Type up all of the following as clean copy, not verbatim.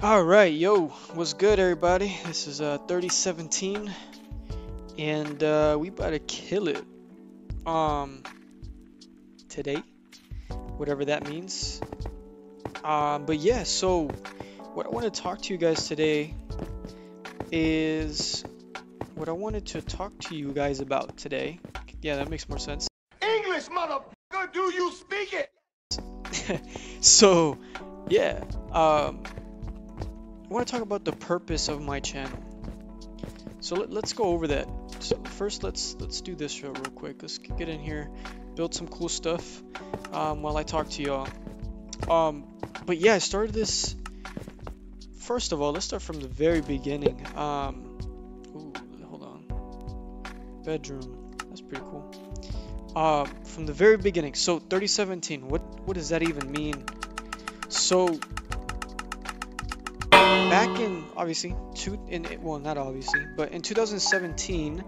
All right, yo, what's good, everybody? This is 3017, and we about to kill it um today, whatever that means. But yeah, so what I want to talk to you guys today is what I wanted to talk to you guys about today. Yeah, that makes more sense. English, motherfucker, do you speak it? So, yeah, I want to talk about the purpose of my channel. So let's go over that. So first, let's do this real quick. Let's get in here, build some cool stuff while I talk to y'all. But yeah, I started this. First of all, let's start from the very beginning. Ooh, hold on. Bedroom. That's pretty cool. From the very beginning. So 3017. What does that even mean? So back in obviously well, not obviously, but in 2017,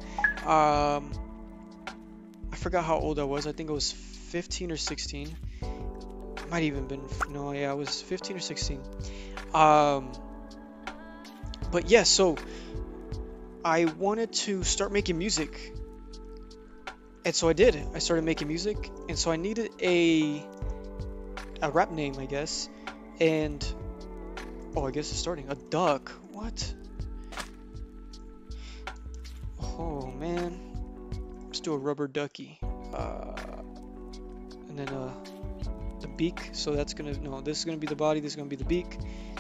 I forgot how old I was. I think it was 15 or 16. Might even been, no, yeah, I was 15 or 16. But yeah, so I wanted to start making music, and so I did. I started making music, and so I needed a rap name, I guess. And oh, I guess it's starting. A duck. What? Oh man. Let's do a rubber ducky. And then the beak. So that's gonna, no, this is gonna be the body. This is gonna be the beak.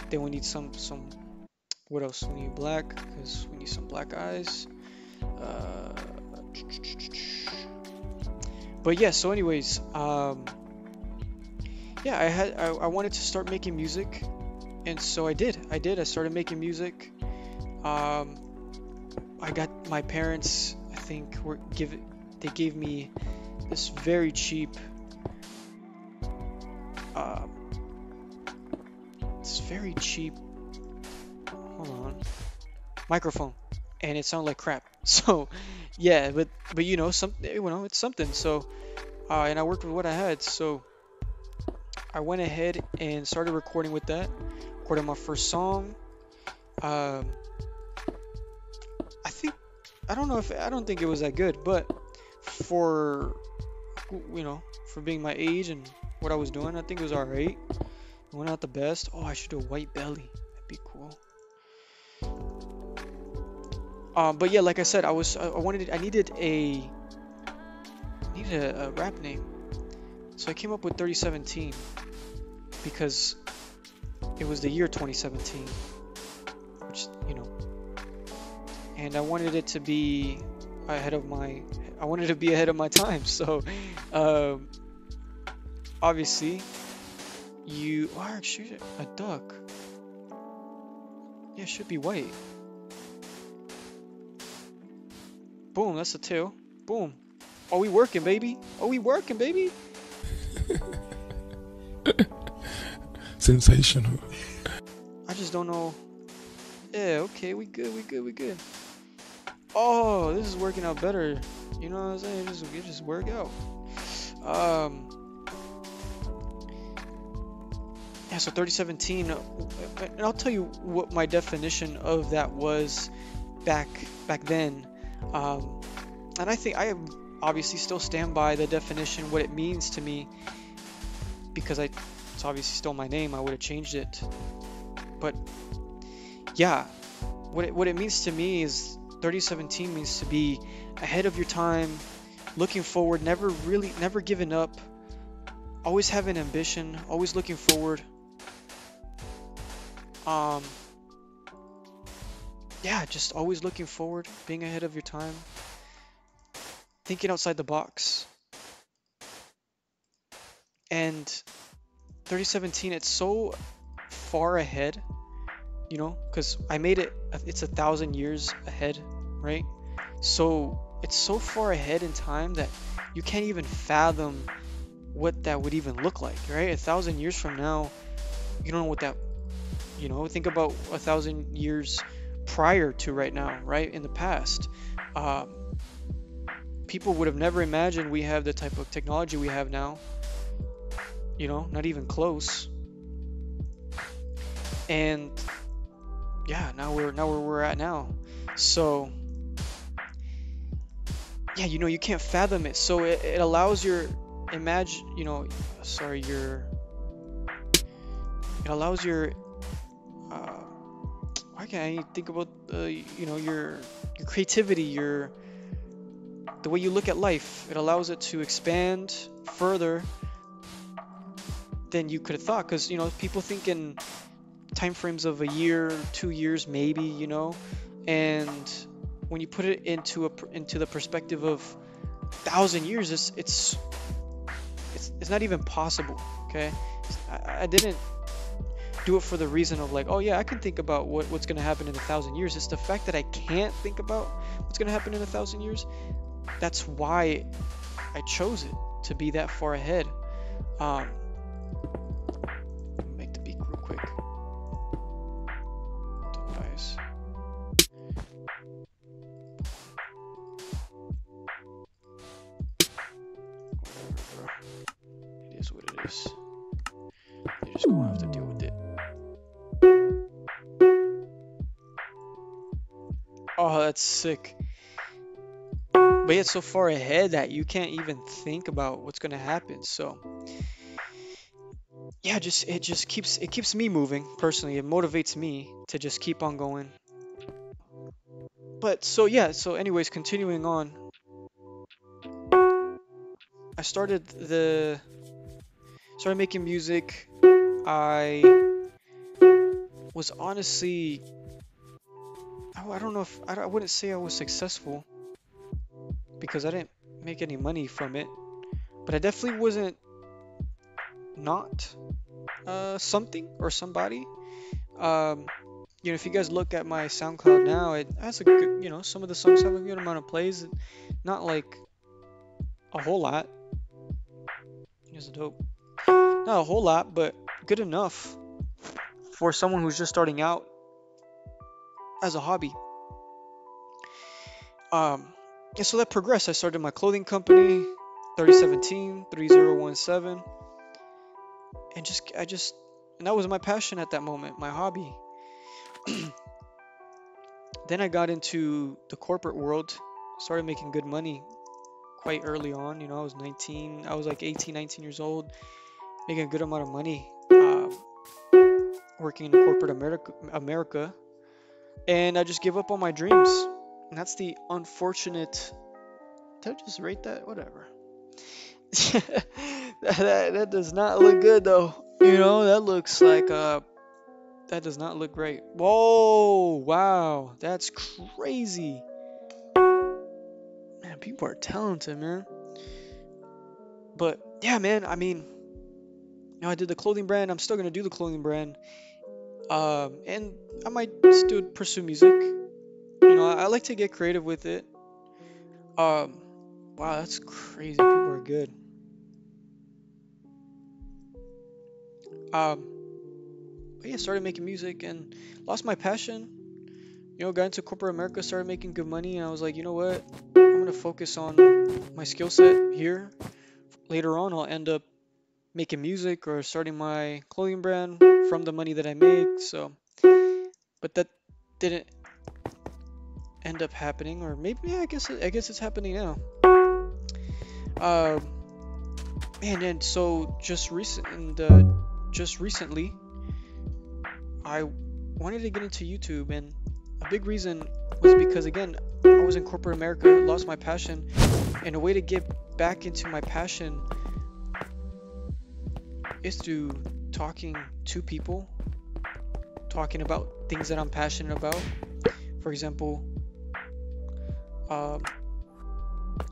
Then we need some. What else? We need black because we need some black eyes. But yeah. So anyways, yeah, I wanted to start making music. And so I did. I started making music. I got my parents, I think, they gave me this very cheap, um, hold on, microphone, and it sounded like crap. So, yeah, but it's something. So, and I worked with what I had. So I went ahead and started recording with that. Recorded my first song. Um, I don't think it was that good, but for for being my age and what I was doing, I think it was alright. It went out the best. Oh, I should do a white belly. That'd be cool. But yeah, like I said, I needed a rap name, so I came up with 3017 because it was the year 2017, which and I wanted it to be I wanted to be ahead of my time. So um, obviously you are shoot a duck. Yeah, it should be white. Boom, that's the tail. Boom. Are we working, baby? Are we working, baby? Sensational. I just don't know. Yeah, okay, we good. Oh, this is working out better. You know what I'm saying? It just work out. Yeah, so 3017, and I'll tell you what my definition of that was back then. And I think I obviously still stand by the definition, what it means to me, because it's obviously still my name. I would have changed it, but yeah, what it means to me is 3017 means to be ahead of your time, looking forward, never giving up, always having ambition, always looking forward. Yeah, just always looking forward, being ahead of your time, thinking outside the box. And 3017, it's so far ahead, because I made it's 1,000 years ahead, right? So it's so far ahead in time that you can't even fathom what that would even look like, right? 1,000 years from now, you don't know what that, think about 1,000 years prior to right now, right? In the past, people would have never imagined we have the type of technology we have now, not even close. And yeah, now we're where we're at now. So yeah, you know, you can't fathom it. So it allows your it allows your why can't I think about you know, your creativity, the way you look at life. It allows it to expand further than you could have thought, because you know, people think in time frames of a year, 2 years maybe, you know, and when you put it into the perspective of 1,000 years, it's not even possible. Okay, I didn't do it for the reason of like, oh yeah, I can think about what's gonna happen in 1,000 years. It's the fact that I can't think about what's gonna happen in 1,000 years. That's why I chose it, to be that far ahead. Make the beat real quick. Guys. Whatever, bro. It is what it is. You're just gonna have to deal with it. Oh, that's sick. But it's so far ahead that you can't even think about what's gonna happen. So yeah, it just keeps me moving personally. It motivates me to just keep on going. But so yeah, so anyways, continuing on, I started making music. I was honestly, I don't know if I wouldn't say I was successful, because I didn't make any money from it, but I definitely wasn't not something or somebody. You know, if you guys look at my SoundCloud now, it has a good, you know, some of the songs have a good amount of plays, not like a whole lot. Here's a dope. Not a whole lot, but good enough for someone who's just starting out as a hobby. And so that progressed. I started my clothing company, 3017. And that was my passion at that moment, my hobby. Then I got into the corporate world, started making good money quite early on. You know, I was like 18, 19 years old, making a good amount of money, working in corporate America. And I just gave up on my dreams. And that's the unfortunate... Did I just rate that? Whatever. that does not look good though. You know, that looks like that does not look great. Whoa, wow, that's crazy. Man, people are talented, man. But yeah, man, I mean, you know, I did the clothing brand. I'm still gonna do the clothing brand. And I might still pursue music. You know, I like to get creative with it. Wow, that's crazy. People are good. But yeah, started making music and lost my passion. You know, got into corporate America, started making good money, and I was like, you know what? I'm gonna focus on my skill set here. Later on, I'll end up making music or starting my clothing brand from the money that I make. So, but that didn't end up happening, or maybe, yeah, I guess it's happening now. And so just recently, I wanted to get into YouTube, and a big reason was because, again, I was in corporate America, lost my passion, and a way to get back into my passion is through talking to people, talking about things that I'm passionate about. For example,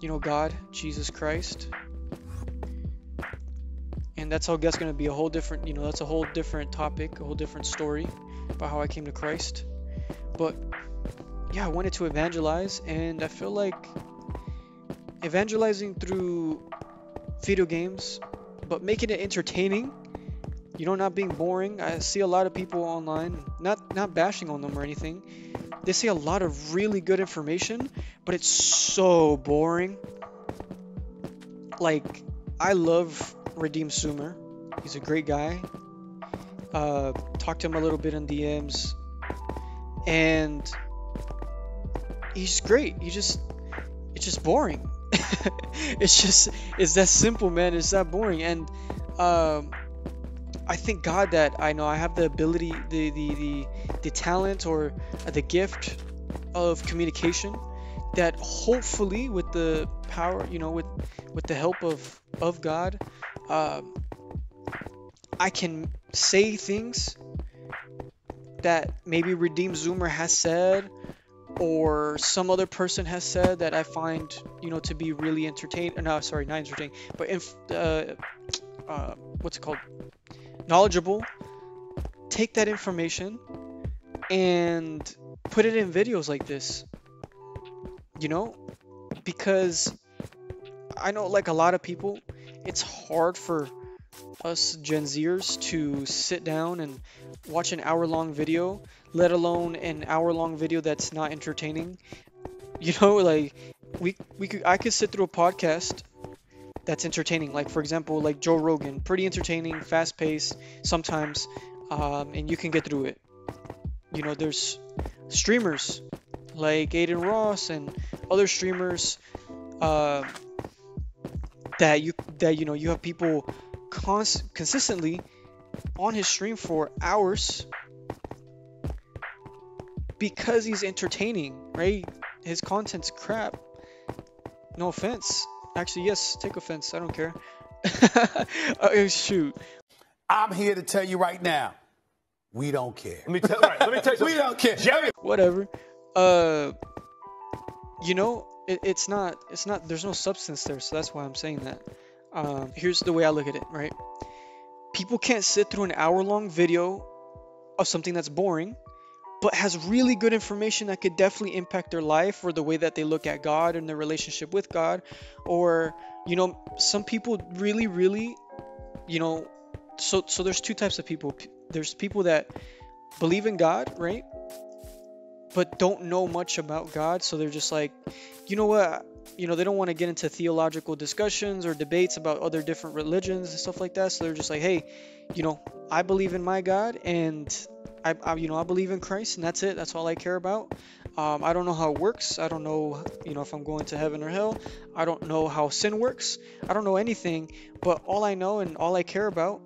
you know, God, Jesus Christ. And that's how that's going to be a whole different, you know, that's a whole different topic, a whole different story about how I came to Christ. But yeah, I wanted to evangelize, and I feel like evangelizing through video games, but making it entertaining, you know, not being boring. I see a lot of people online, not bashing on them or anything. They say a lot of really good information, but it's so boring. Like, I love Redeem Sumer. He's a great guy. talked to him a little bit in DMs, and he's great. It's just boring. It's that simple, man. It's that boring. And I thank God that I know I have the ability, the talent, or the gift of communication, that hopefully with the power, with the help of God, I can say things that maybe Redeemed Zoomer has said, or some other person has said, that I find, to be really entertaining. No, sorry, not entertaining, but what's it called? Knowledgeable. Take that information and put it in videos like this, because I know, like a lot of people, it's hard for us Gen Zers to sit down and watch an hour-long video, let alone an hour-long video that's not entertaining. Like I could sit through a podcast that's entertaining, like for example, like Joe Rogan, pretty entertaining, fast-paced sometimes, and you can get through it. There's streamers like Aiden Ross and other streamers that you have people consistently on his stream for hours because he's entertaining, right? His content's crap. No offense. Actually, yes, take offense. I don't care. Shoot. I'm here to tell you right now, we don't care. Let me tell you something. We don't care. Jerry. Whatever. It's not, there's no substance there, so that's why I'm saying that. Here's the way I look at it, right? People can't sit through an hour-long video of something that's boring, but has really good information that could definitely impact their life, or the way that they look at God and their relationship with God. Or, some people really, so there's two types of people. There's people that believe in God, right? But don't know much about God, so they're just like, they don't want to get into theological discussions or debates about other different religions and stuff like that. So they're just like, hey, I believe in my God, and I believe in Christ, and that's it. That's all I care about. I don't know how it works. I don't know, if I'm going to heaven or hell. I don't know how sin works. I don't know anything. But all I know and all I care about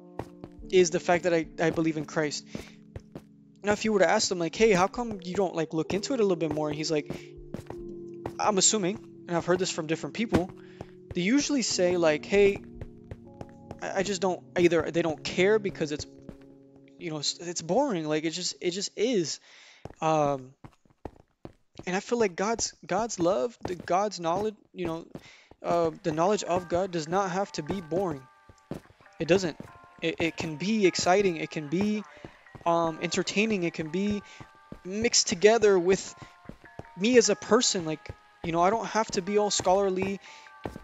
is the fact that I believe in Christ. Now, if you were to ask them, like, hey, how come you don't look into it a little bit more? And he's like, I'm assuming, and I've heard this from different people, they usually say like, hey, I just don't, either they don't care because it's, it's boring, like it just is. And I feel like God's love, God's knowledge, the knowledge of God does not have to be boring. It doesn't. It can be exciting. It can be entertaining. It can be mixed together with me as a person. Like, I don't have to be all scholarly,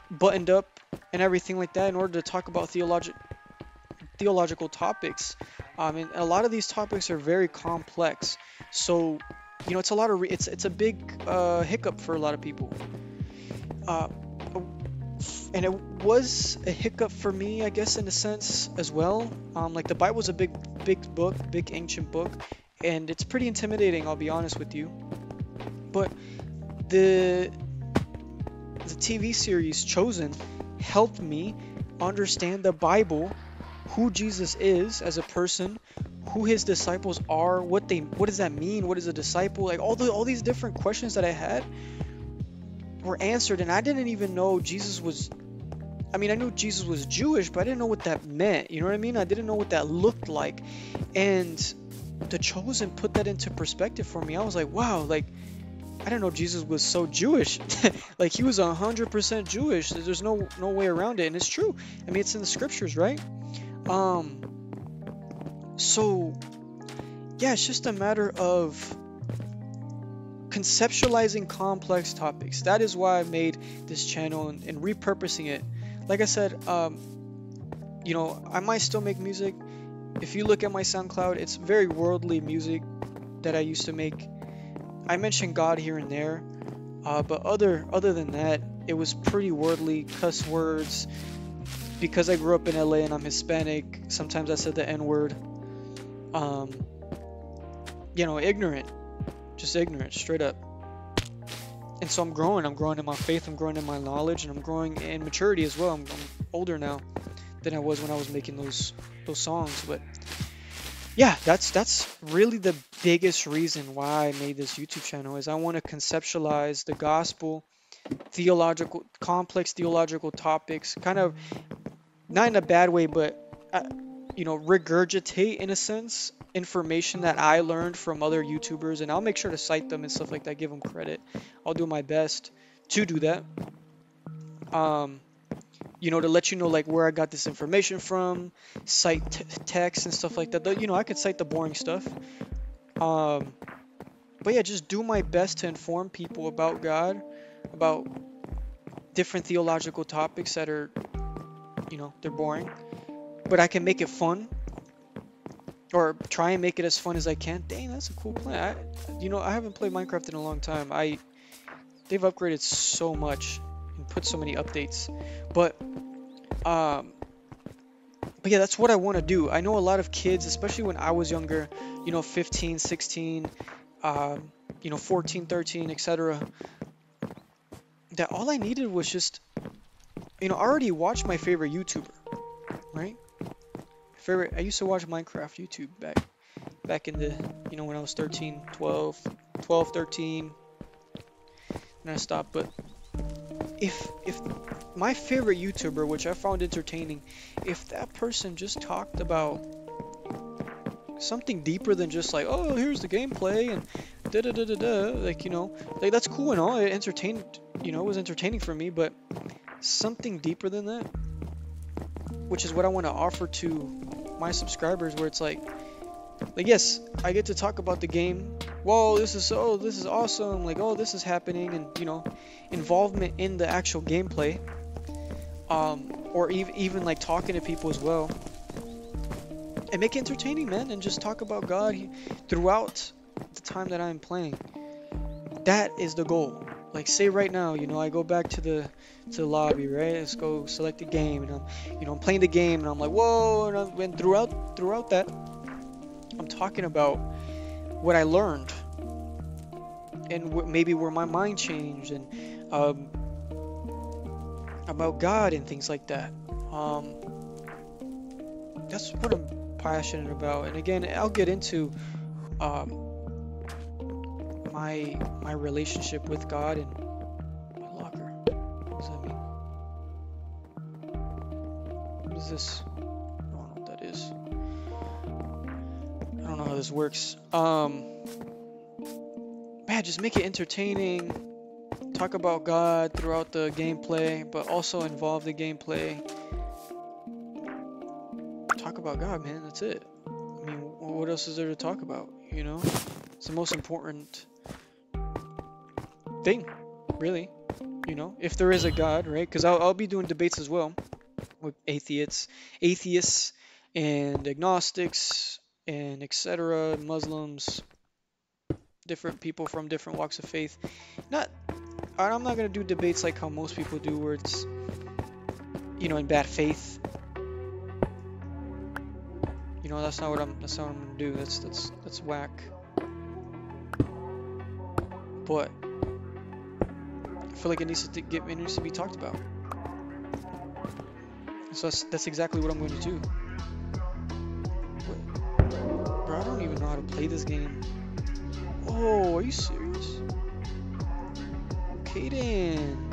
buttoned up, and everything like that in order to talk about theological topics. And a lot of these topics are very complex. So, it's a lot of it's a big hiccup for a lot of people. And it was a hiccup for me, I guess, in a sense as well. Like the Bible's a big book, big ancient book, and it's pretty intimidating, I'll be honest with you. But the TV series Chosen helped me understand the Bible, who Jesus is as a person, who his disciples are, what does that mean, what is a disciple, like all these different questions that I had were answered. And I didn't even know Jesus was, I knew Jesus was Jewish, but I didn't know what that meant, you know what I mean? I didn't know what that looked like. And The Chosen put that into perspective for me. I was like, wow, like I didn't know Jesus was so Jewish. Like he was 100% Jewish. There's no way around it, and it's true. It's in the scriptures, right? So yeah, it's just a matter of conceptualizing complex topics. That is why I made this channel and repurposing it. Like I said, I might still make music. If you look at my SoundCloud, it's very worldly music that I used to make. I mentioned God here and there, but other than that, it was pretty worldly, cuss words. Because I grew up in LA and I'm Hispanic, sometimes I said the N-word. you know, ignorant, just ignorant, straight up. And so I'm growing in my faith, I'm growing in my knowledge, and I'm growing in maturity as well. I'm older now than I was when I was making those songs. But yeah, that's really the biggest reason why I made this YouTube channel, is I want to conceptualize the gospel, complex theological topics, kind of not in a bad way, but you know, regurgitate in a sense information that I learned from other YouTubers, and I'll make sure to cite them and stuff like that, give them credit. I'll do my best to do that. You know, to let you know like where I got this information from, cite text and stuff like that. You know, I could cite the boring stuff. But yeah, just do my best to inform people about God, about different theological topics that are, you know, they're boring, but I can make it fun, or try and make it as fun as I can. Dang, that's a cool plan. You know, I haven't played Minecraft in a long time. They've upgraded so much and put so many updates, but yeah, that's what I want to do. I know a lot of kids, especially when I was younger, you know, 15, 16, you know, 14, 13, etc., that all I needed was just, you know, I already watched my favorite YouTuber, right? I used to watch Minecraft YouTube back in the, you know, when I was 13, 12, 13, and I stopped. But if my favorite YouTuber, which I found entertaining, if that person just talked about something deeper than just like, oh, here's the gameplay and da da da da da, like, you know, like, that's cool and all, it entertained, you know, it was entertaining for me, but something deeper than that, which is what I want to offer to my subscribers, where it's like yes, I get to talk about the game. Whoa, this is awesome. Like, oh, this is happening, and, you know, involvement in the actual gameplay, or even like talking to people as well, and make it entertaining, man, and just talk about God throughout the time that I'm playing. That is the goal. Like, say right now, you know, I go back to the lobby, right? Let's go select the game, and I'm playing the game, and I'm like, whoa, and throughout that, I'm talking about what I learned, and maybe where my mind changed, and about God and things like that. That's what I'm passionate about. And again, I'll get into my relationship with God and my locker. What does that mean? What is this? I don't know what that is. I don't know how this works. Man, just make it entertaining. Talk about God throughout the gameplay, but also involve the gameplay. Talk about God, man. That's it. I mean, what else is there to talk about? You know, it's the most important thing, really. You know, if there is a God, right? Because I'll be doing debates as well with atheists, and agnostics, and etc., Muslims, different people from different walks of faith. I'm not gonna do debates like how most people do, where it's, you know, in bad faith. You know, that's not what I'm gonna do. That's whack. But I feel like it needs to be talked about. So that's exactly what I'm going to do. Bro, I don't even know how to play this game. Oh, are you serious? Okay then.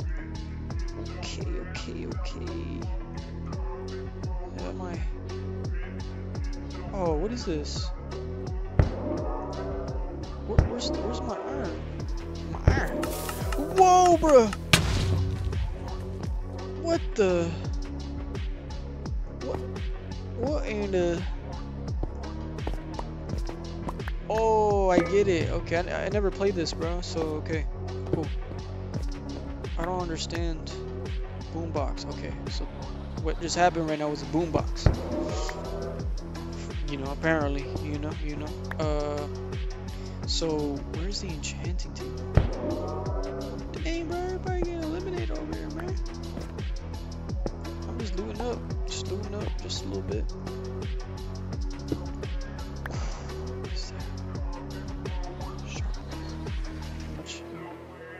Okay. Am I? Oh, what is this? Where's my iron? My iron. Whoa, bro! What the? What in the? Oh, I get it. Okay, I never played this, bro. So okay, cool. I don't understand. Boombox. Okay, so what just happened right now was a boombox. You know, apparently, you know. So where's the enchanting table? Dang, bro, everybody getting eliminated over here, man. I'm just looting up just a little bit.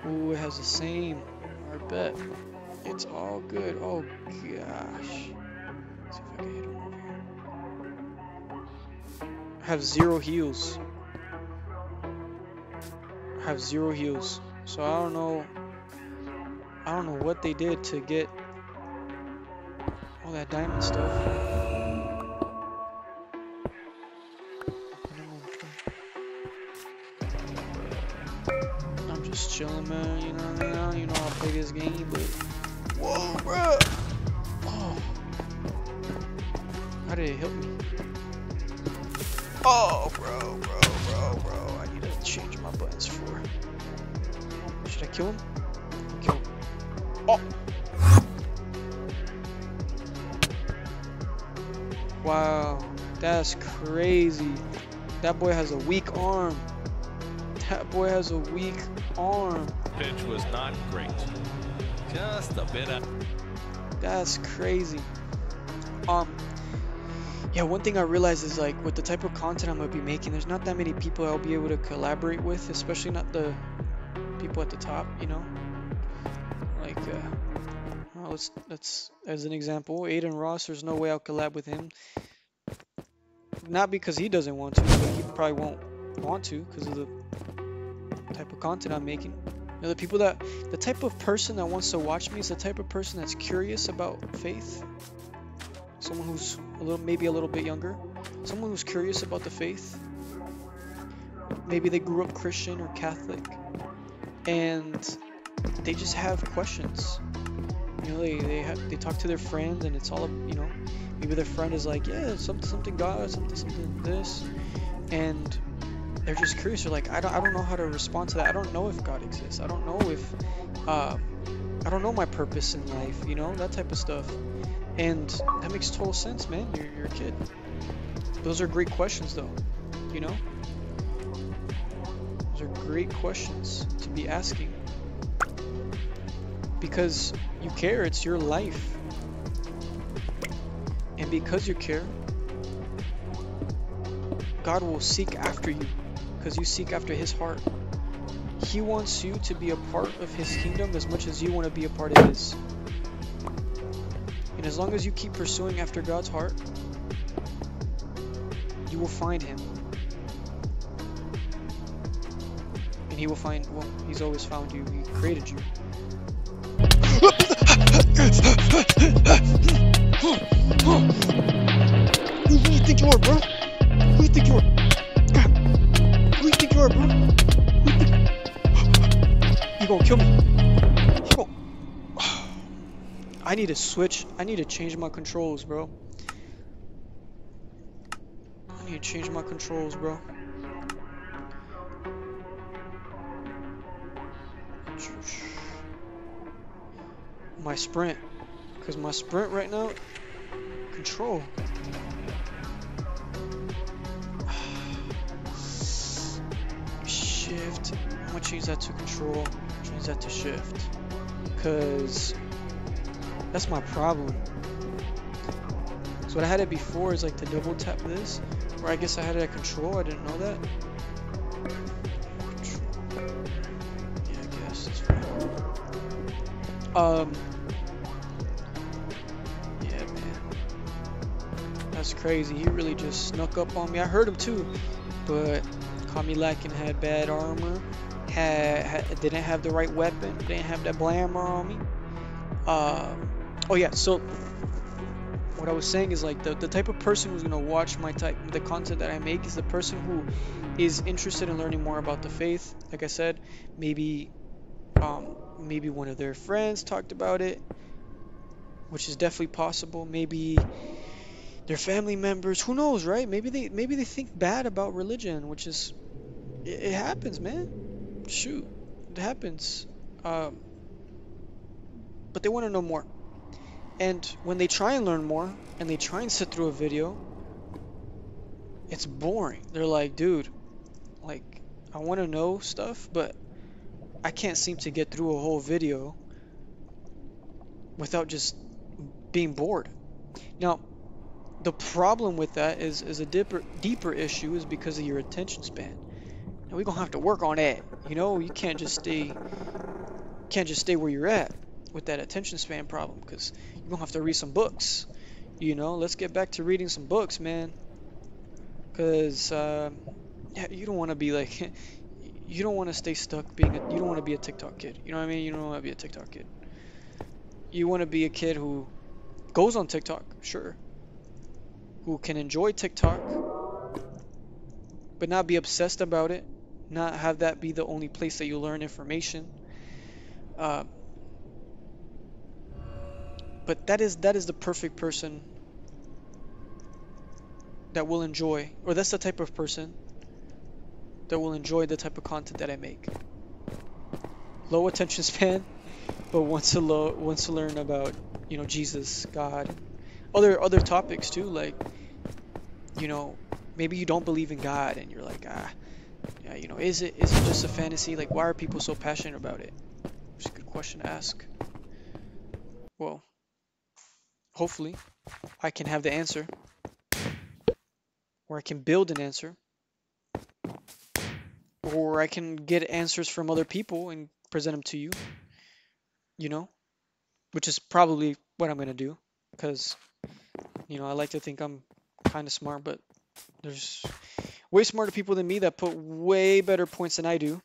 Ooh, it has the same. I bet. It's all good. Oh gosh. Let's see if I can hit him over here. I have 0 heals. I have 0 heals. So I don't know what they did to get all that diamond stuff. I'm just chilling, man. You know what I mean? I don't even know how to play this game, but whoa, bro! Oh, how did it help me? Oh, bro! I need to change my buttons for. Should I kill him? Kill him. Oh! Wow, that's crazy. That boy has a weak arm. That boy has a weak arm. Pitch was not great. Just a bit of. That's crazy. Yeah, one thing I realized is like with the type of content I'm gonna be making, there's not that many people I'll be able to collaborate with, especially not the people at the top, you know? Like, well, let's as an example, Aiden Ross, there's no way I'll collab with him. Not because he doesn't want to, but he probably won't want to because of the type of content I'm making. You know, the type of person that wants to watch me is the type of person that's curious about faith. Someone who's maybe a little bit younger. Someone who's curious about the faith. Maybe they grew up Christian or Catholic, and they just have questions. You know, they talk to their friends, and it's all, you know, maybe their friend is like, yeah, something God, something this, and they're just curious. They're like, I don't know how to respond to that. I don't know if God exists. I don't know if I don't know my purpose in life. You know, that type of stuff. And that makes total sense, man. You're a kid. Those are great questions, though. You know, those are great questions to be asking because you care. It's your life, and because you care, God will seek after you because you seek after His heart. He wants you to be a part of His kingdom as much as you want to be a part of His. And as long as you keep pursuing after God's heart, you will find Him. And He will find, well, He's always found you. He created you. Who do you think you are, bro? Who do you think you are? Who do you think you are, bro? You gonna kill me? I need to switch. I need to change my controls, bro. I need to change my controls, bro. My sprint. Because my sprint right now, control. Shift. I'm going to change that to control. Change that to shift. Because that's my problem. So what I had it before is like to double tap this, or I guess I had it at control. I didn't know that. Control. Yeah, I guess it's fine. Yeah, man, that's crazy. He really just snuck up on me. I heard him too, but caught me lacking. Had bad armor. Didn't have the right weapon. Didn't have that blammer on me. Oh yeah, so what I was saying is like the type of person who's gonna watch the content that I make is the person who is interested in learning more about the faith. Like I said, maybe one of their friends talked about it, which is definitely possible. Maybe their family members, who knows, right? Maybe they think bad about religion, which is it happens, man. Shoot, it happens. But they want to know more. And when they try and learn more, and they try and sit through a video, it's boring. They're like, dude, like, I want to know stuff, but I can't seem to get through a whole video without just being bored. Now, the problem with that is a deeper issue is because of your attention span. And we're going to have to work on that. You know, you can't just stay can't just stay where you're at with that attention span problem, because you're gonna have to read some books. You know, let's get back to reading some books, man. Because yeah, you don't want to be like, you don't want to stay stuck being you don't want to be a TikTok kid. You know what I mean? You don't want to be a TikTok kid. You want to be a kid who goes on TikTok, sure, who can enjoy TikTok, but not be obsessed about it, not have that be the only place that you learn information. But that is the perfect person that will enjoy, or that's the type of person that will enjoy the type of content that I make. Low attention span, but wants to learn about, you know, Jesus, God, other topics too, like, you know, maybe you don't believe in God and you're like, yeah, you know, is it just a fantasy? Like, why are people so passionate about it? It's a good question to ask. Well, hopefully I can have the answer, or I can build an answer, or I can get answers from other people and present them to you, you know, which is probably what I'm going to do, because, you know, I like to think I'm kind of smart, but there's way smarter people than me that put way better points than I do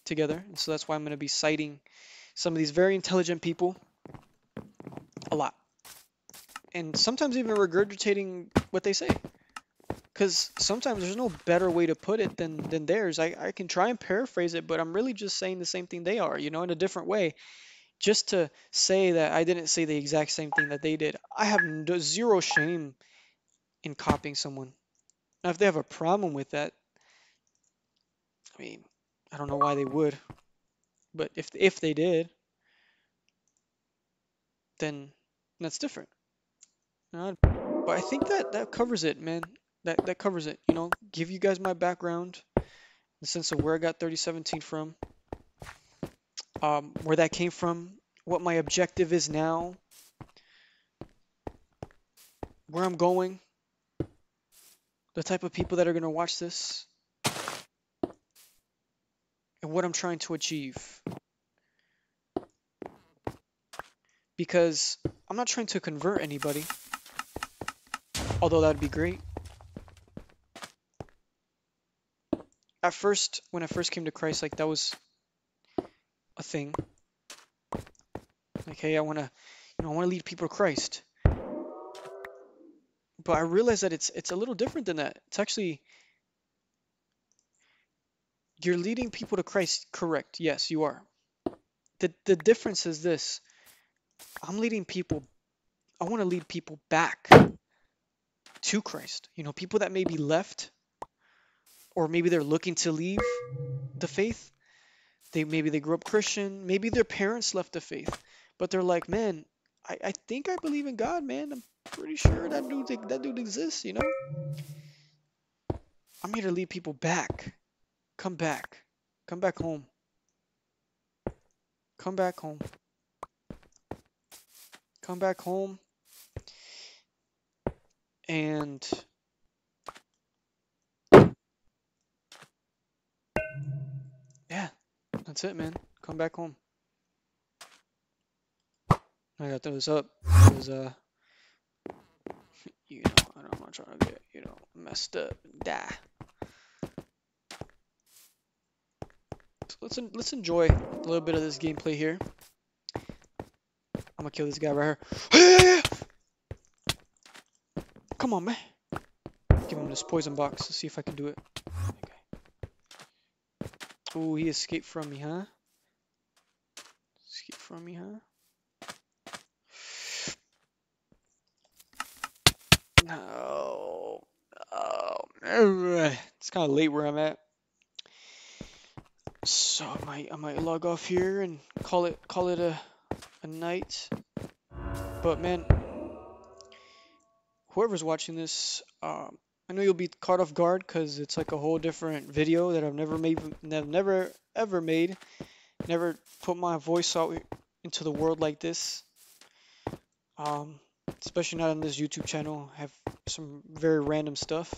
together, and so that's why I'm going to be citing some of these very intelligent people a lot, and sometimes even regurgitating what they say, because sometimes there's no better way to put it than theirs. I can try and paraphrase it, but I'm really just saying the same thing they are, you know, in a different way, just to say that I didn't say the exact same thing that they did. I have zero shame in copying someone. Now, if they have a problem with that, I mean, I don't know why they would, but if they did, then that's different. But I think that covers it, man. That covers it. You know, give you guys my background, the sense of where I got 3017 from, where that came from, what my objective is now, where I'm going, the type of people that are going to watch this, and what I'm trying to achieve. Because I'm not trying to convert anybody, although that'd be great. At first, when I first came to Christ, like, that was a thing. Like, hey, I want to lead people to Christ. But I realized that it's a little different than that. It's actually, you're leading people to Christ, correct? Yes, you are. The difference is this. I'm leading people, I want to lead people back to Christ. You know, people that maybe left, or maybe they're looking to leave the faith. Maybe they grew up Christian, maybe their parents left the faith, but they're like, man, I think I believe in God, man. I'm pretty sure that dude exists, you know? I'm here to lead people back. Come back. Come back home. Come back home. Come back home. And yeah, that's it, man. Come back home. I got those up because you know, I'm not trying to get, you know, messed up and die. So let's enjoy a little bit of this gameplay here. I'm gonna kill this guy right here. Come on, man. Give him this poison box. Let's see if I can do it. Okay. Oh, he escaped from me, huh? Escaped from me, huh? No. Oh, it's kind of late where I'm at. So I might log off here and call it a night. But man, whoever's watching this, I know you'll be caught off guard because it's like a whole different video that I've never ever made. Never put my voice out into the world like this. Especially not on this YouTube channel. I have some very random stuff.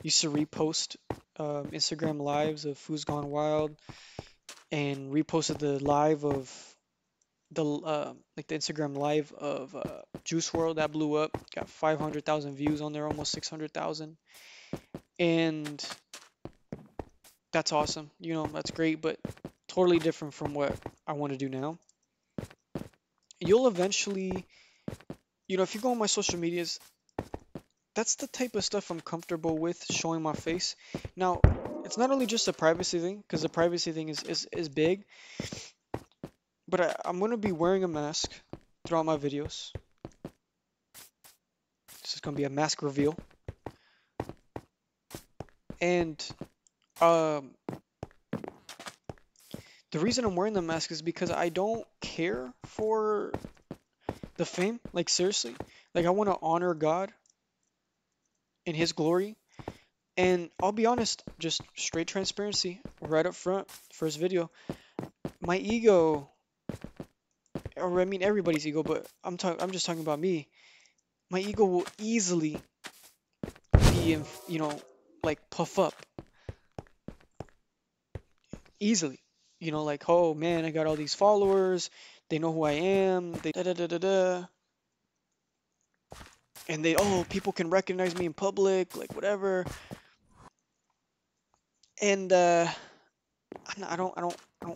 Used to repost Instagram lives of Who's Gone Wild, and reposted the live of the like the Instagram live of Juice WRLD that blew up, got 500,000 views on there, almost 600,000, and that's awesome. You know, that's great, but totally different from what I want to do now. You'll eventually, you know, if you go on my social medias, that's the type of stuff I'm comfortable with showing my face. Now, it's not only just a privacy thing, because the privacy thing is big, but I'm going to be wearing a mask throughout my videos. This is going to be a mask reveal. And the reason I'm wearing the mask is because I don't care for the fame. Like, seriously. Like, I want to honor God in His glory. And I'll be honest, just straight transparency right up front, first video. My ego, or I mean everybody's ego, but I'm just talking about me. My ego will easily be, you know, like puff up. Easily. You know, like, oh man, I got all these followers. They know who I am. They da da da da da. And they, oh, people can recognize me in public, like whatever. And I don't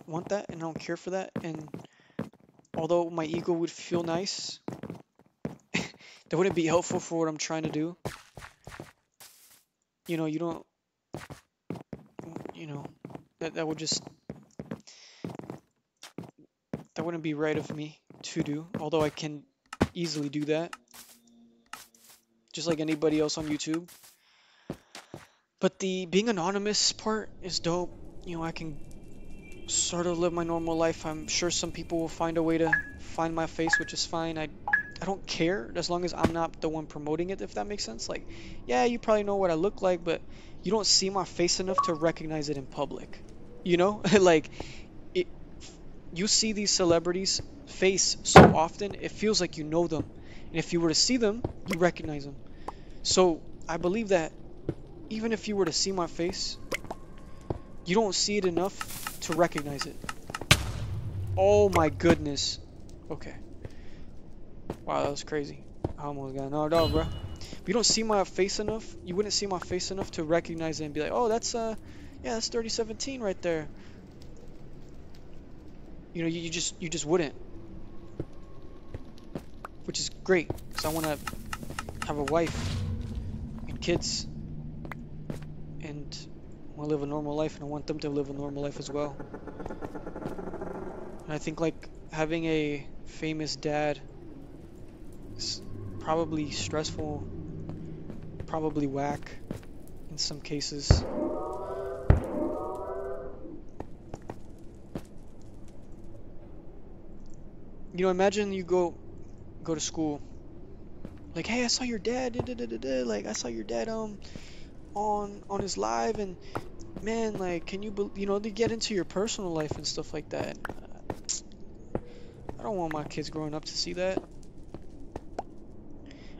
want that, and I don't care for that. And although my ego would feel nice, that wouldn't be helpful for what I'm trying to do. You know, you don't, you know, that would just, that wouldn't be right of me to do. Although I can easily do that, just like anybody else on YouTube. But the being anonymous part is dope. You know, I can sort of live my normal life. I'm sure some people will find a way to find my face, which is fine. I don't care as long as I'm not the one promoting it, if that makes sense. Like, yeah, you probably know what I look like, but you don't see my face enough to recognize it in public. You know? Like, you see these celebrities' face so often, it feels like you know them. And if you were to see them, you recognize them. So I believe that even if you were to see my face, you don't see it enough to recognize it. Oh my goodness. Okay. Wow, that was crazy. I almost got knocked out, bro. But you don't see my face enough. You wouldn't see my face enough to recognize it and be like, oh, that's yeah, that's 3017 right there. You know, you just wouldn't. Which is great, because I want to have a wife and kids. And I want to live a normal life, and I want them to live a normal life as well. And I think, like, having a famous dad is probably stressful, probably whack in some cases. You know, imagine you go to school, like, hey, I saw your dad, like, I saw your dad on his live, and man, like, can you you know, they get into your personal life and stuff like that. I don't want my kids growing up to see that.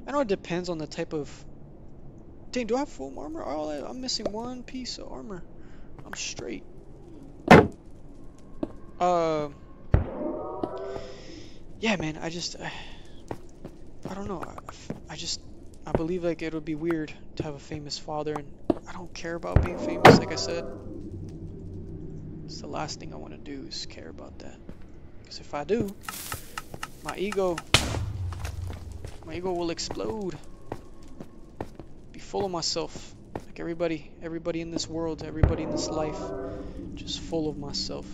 I know it depends on the type of, dang, do I have full armor? Oh, I'm missing one piece of armor. I'm straight. Yeah, man, I don't know. I believe, like, it would be weird to have a famous father, and I don't care about being famous, like I said. It's the last thing I want to do is care about that. Because if I do, my ego will explode. Be full of myself. Like everybody in this world, everybody in this life, just full of myself.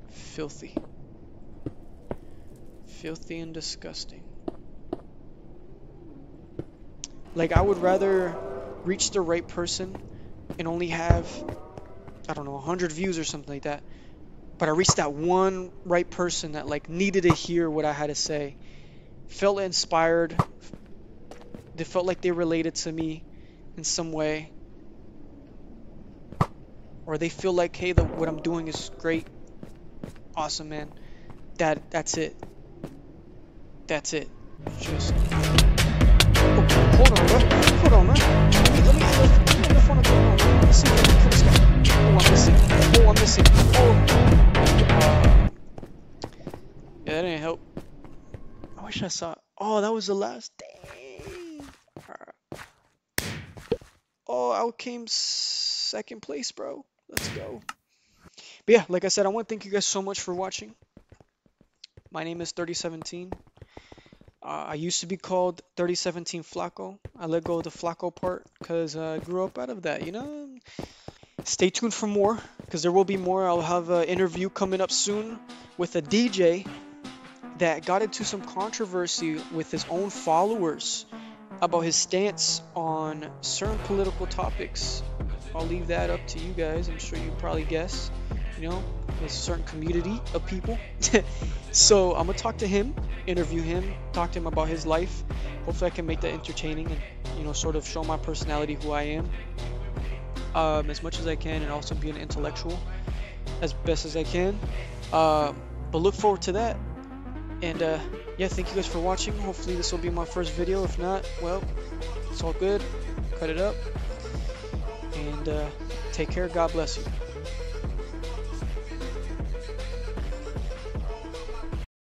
Filthy. Filthy and disgusting. Like, I would rather reach the right person and only have, I don't know, 100 views or something like that, but I reached that one right person that, like, needed to hear what I had to say, felt inspired, they felt like they related to me in some way, or they feel like, hey, what I'm doing is great, awesome, man. That's it. That's it. Just. Oh, hold on, bro. Hold on, man. Let me on the phone again. Let's see if I can kill this guy. Oh, I'm missing. Oh, I'm missing. Oh. I saw. Oh, that was the last. Dang. Oh, out came second place, bro. Let's go. But yeah, like I said, I want to thank you guys so much for watching. My name is 3017. I used to be called 3017 Flaco. I let go of the Flaco part because I grew up out of that, you know? Stay tuned for more because there will be more. I'll have an interview coming up soon with a DJ that got into some controversy with his own followers about his stance on certain political topics. I'll leave that up to you guys. I'm sure you probably guess, you know, there's a certain community of people. So I'm gonna talk to him, interview him, talk to him about his life. Hopefully I can make that entertaining and, you know, sort of show my personality, who I am, as much as I can, and also be an intellectual as best as I can. But look forward to that. And yeah, thank you guys for watching. Hopefully this will be my first video. If not, well, it's all good. Cut it up. And take care. God bless you.